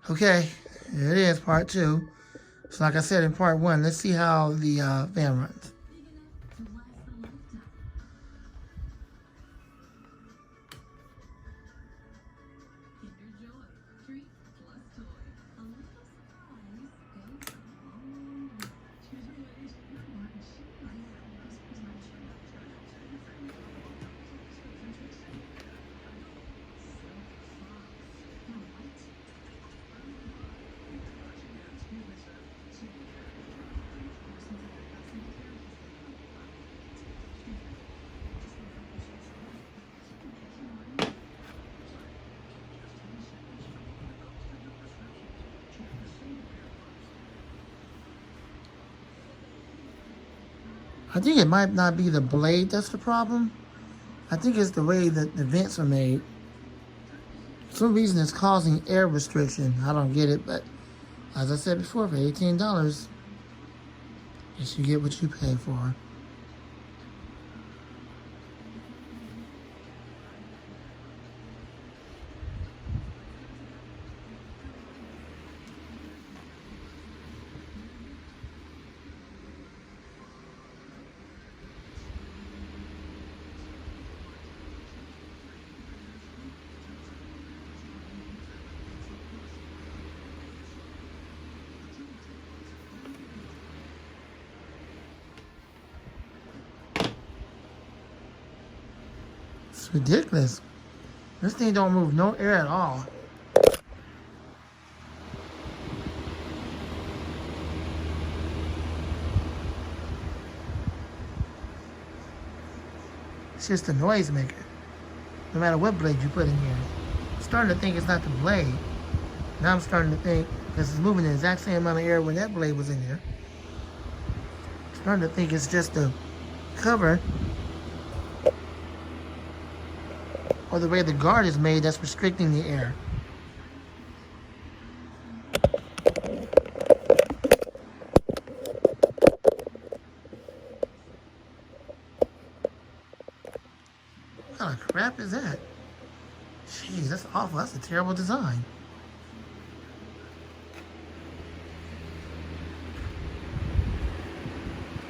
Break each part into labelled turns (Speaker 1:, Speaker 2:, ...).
Speaker 1: Okay, here it is, part two. So like I said in part one, let's see how the fan runs. I think it might not be the blade that's the problem. I think it's the way that the vents are made. For some reason it's causing air restriction. I don't get it, but as I said before, for $18, you get what you pay for. It's ridiculous. This thing don't move no air at all. It's just a noise maker. No matter what blade you put in here. I'm starting to think it's not the blade. Now I'm starting to think, because it's moving the exact same amount of air when that blade was in there. I'm starting to think it's just the cover or the way the guard is made that's restricting the air. What kind of crap is that? Jeez, that's awful. That's a terrible design.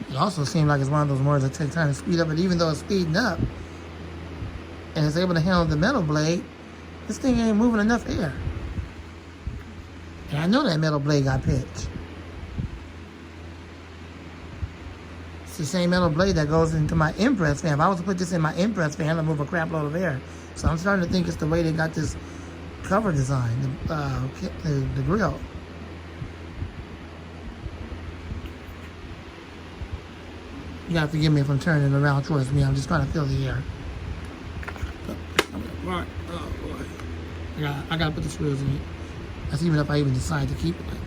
Speaker 1: It also seems like it's one of those motors that take time to speed up, but even though it's speeding up and it's able to handle the metal blade, this thing ain't moving enough air. And I know that metal blade got pitch. It's the same metal blade that goes into my Impress fan. If I was to put this in my Impress fan, it'll move a crap load of air. So I'm starting to think it's the way they got this cover design, the grill. You gotta forgive me if I'm turning it around towards me. I'm just trying to feel the air. Oh boy. I gotta put the screws in it. That's even if I even decide to keep it like this.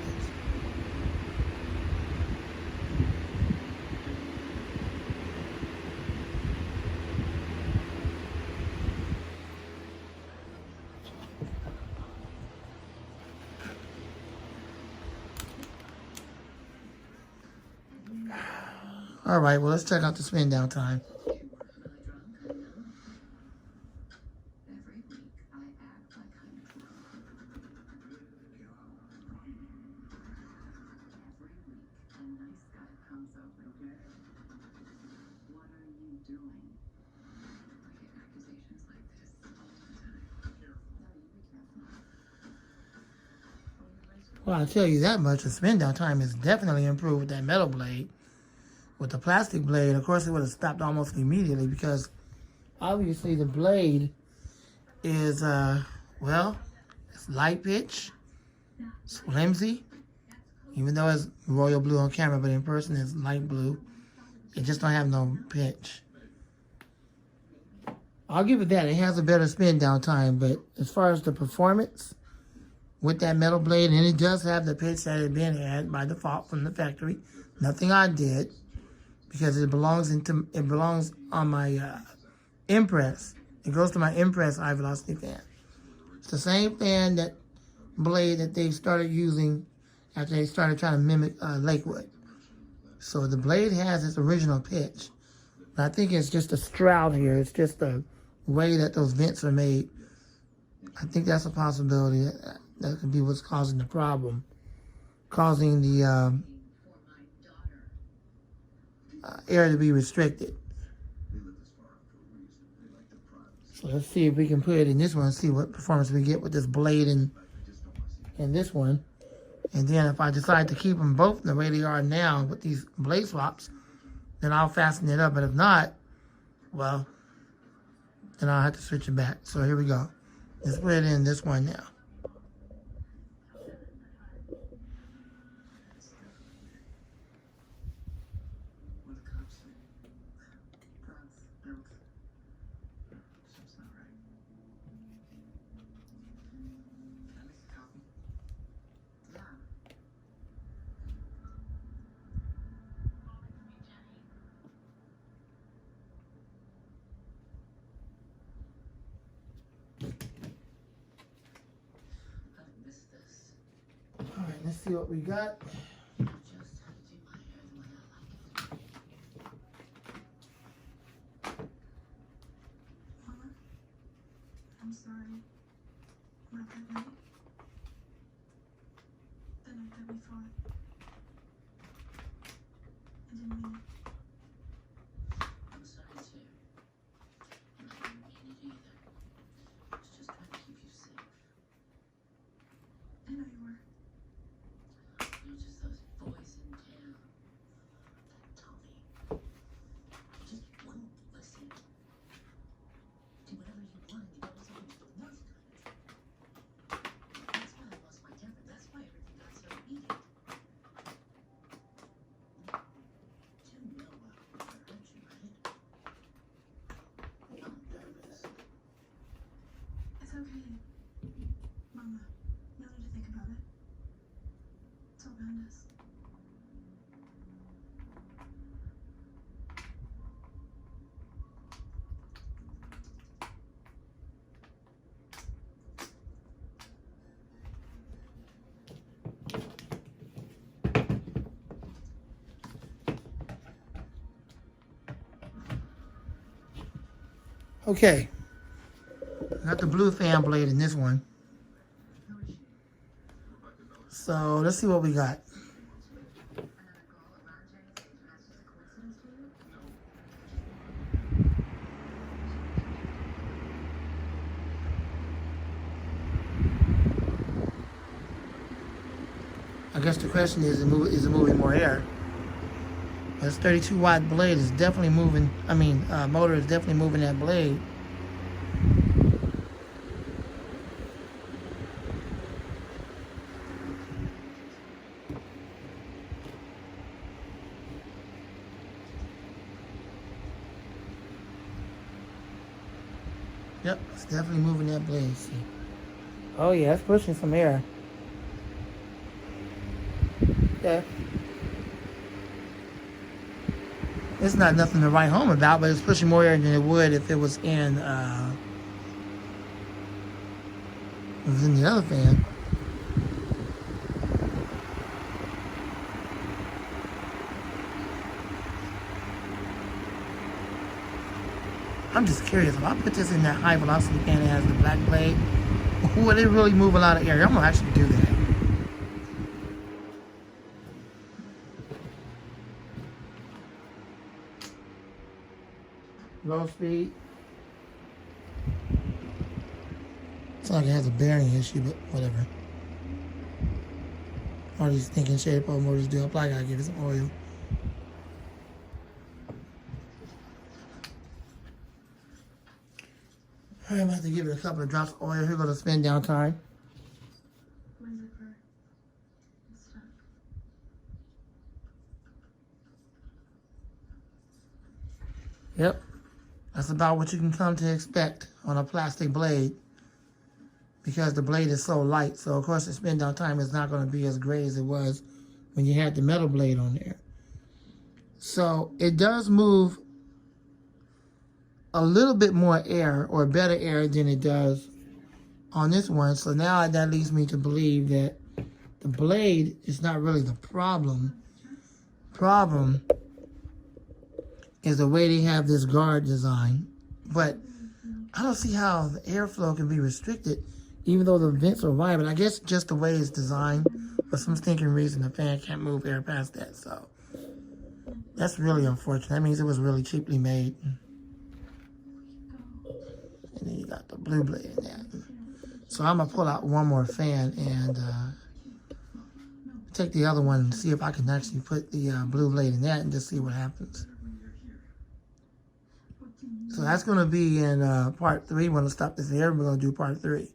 Speaker 1: All right, well, let's check out the spin down time. Well, I'll tell you that much. The spin down time is definitely improved with that metal blade. With the plastic blade, of course, it would have stopped almost immediately because obviously the blade is, well, it's light pitch, it's flimsy, even though it's royal blue on camera, but in person it's light blue. It just don't have no pitch. I'll give it that. It has a better spin down time, but as far as the performance with that metal blade, and it does have the pitch that it had been had by default from the factory. Nothing I did. Because it belongs on my Impress. It goes to my Impress high velocity fan. It's the same fan that blade that they started using after they started trying to mimic Lakewood. So the blade has its original pitch. But I think it's just a stroud here. It's just the way that those vents are made. I think that's a possibility. That could be what's causing the problem, causing the air to be restricted. So let's see if we can put it in this one and see what performance we get with this blade and this one. And then if I decide to keep them both the way they are now with these blade swaps, then I'll fasten it up. But if not, well, then I'll have to switch it back. So here we go. Let's put it in this one now. All right, let's see what we got.
Speaker 2: I'm sorry. Not that night. The night that we fought. I didn't mean it.
Speaker 3: I'm sorry too. And I didn't mean it either. I was just trying to keep you safe.
Speaker 2: I know you were.
Speaker 3: Just those boys in town. That Tommy. He just wouldn't listen. Do whatever you wanted. You don't listen to nothing. That's why I lost my temper. That's why everything got so heated. You know I would hurt you, right? I'm nervous.
Speaker 2: It's okay. Mama, no need to think about it. It's all behind us.
Speaker 1: Okay. Got the blue fan blade in this one. So let's see what we got. I guess the question is it moving more air? This 32 watt blade is definitely moving. Motor is definitely moving that blade. Yep, it's definitely moving that blade. See? Oh yeah, it's pushing some air. Yeah. It's not nothing to write home about, but it's pushing more air than it would if it was in the other fan. I'm just curious, if I put this in that high velocity fan that has the black blade, would it really move a lot of air? I'm gonna actually do that. Low speed. It's like it has a bearing issue, but whatever. All these thinking shade pole motors do. I probably gotta give it some oil. Alright, I'm gonna have to give it a couple of drops of oil. Here goes the spin down time.
Speaker 2: My zipper. It's stuck.
Speaker 1: Yep. That's about what you can come to expect on a plastic blade, because the blade is so light. So of course the spin down time is not going to be as great as it was when you had the metal blade on there. So it does move a little bit more air, or better air, than it does on this one. So now that leads me to believe that the blade is not really the problem. Problem is the way they have this guard design. But I don't see how the airflow can be restricted even though the vents are wide, but I guess just the way it's designed, for some stinking reason, the fan can't move air past that. So that's really unfortunate. That means it was really cheaply made. And then you got the blue blade in that. So I'm gonna pull out one more fan and take the other one and see if I can actually put the blue blade in that and just see what happens. So that's gonna be in part 3. We're gonna stop this here. We're gonna do part 3.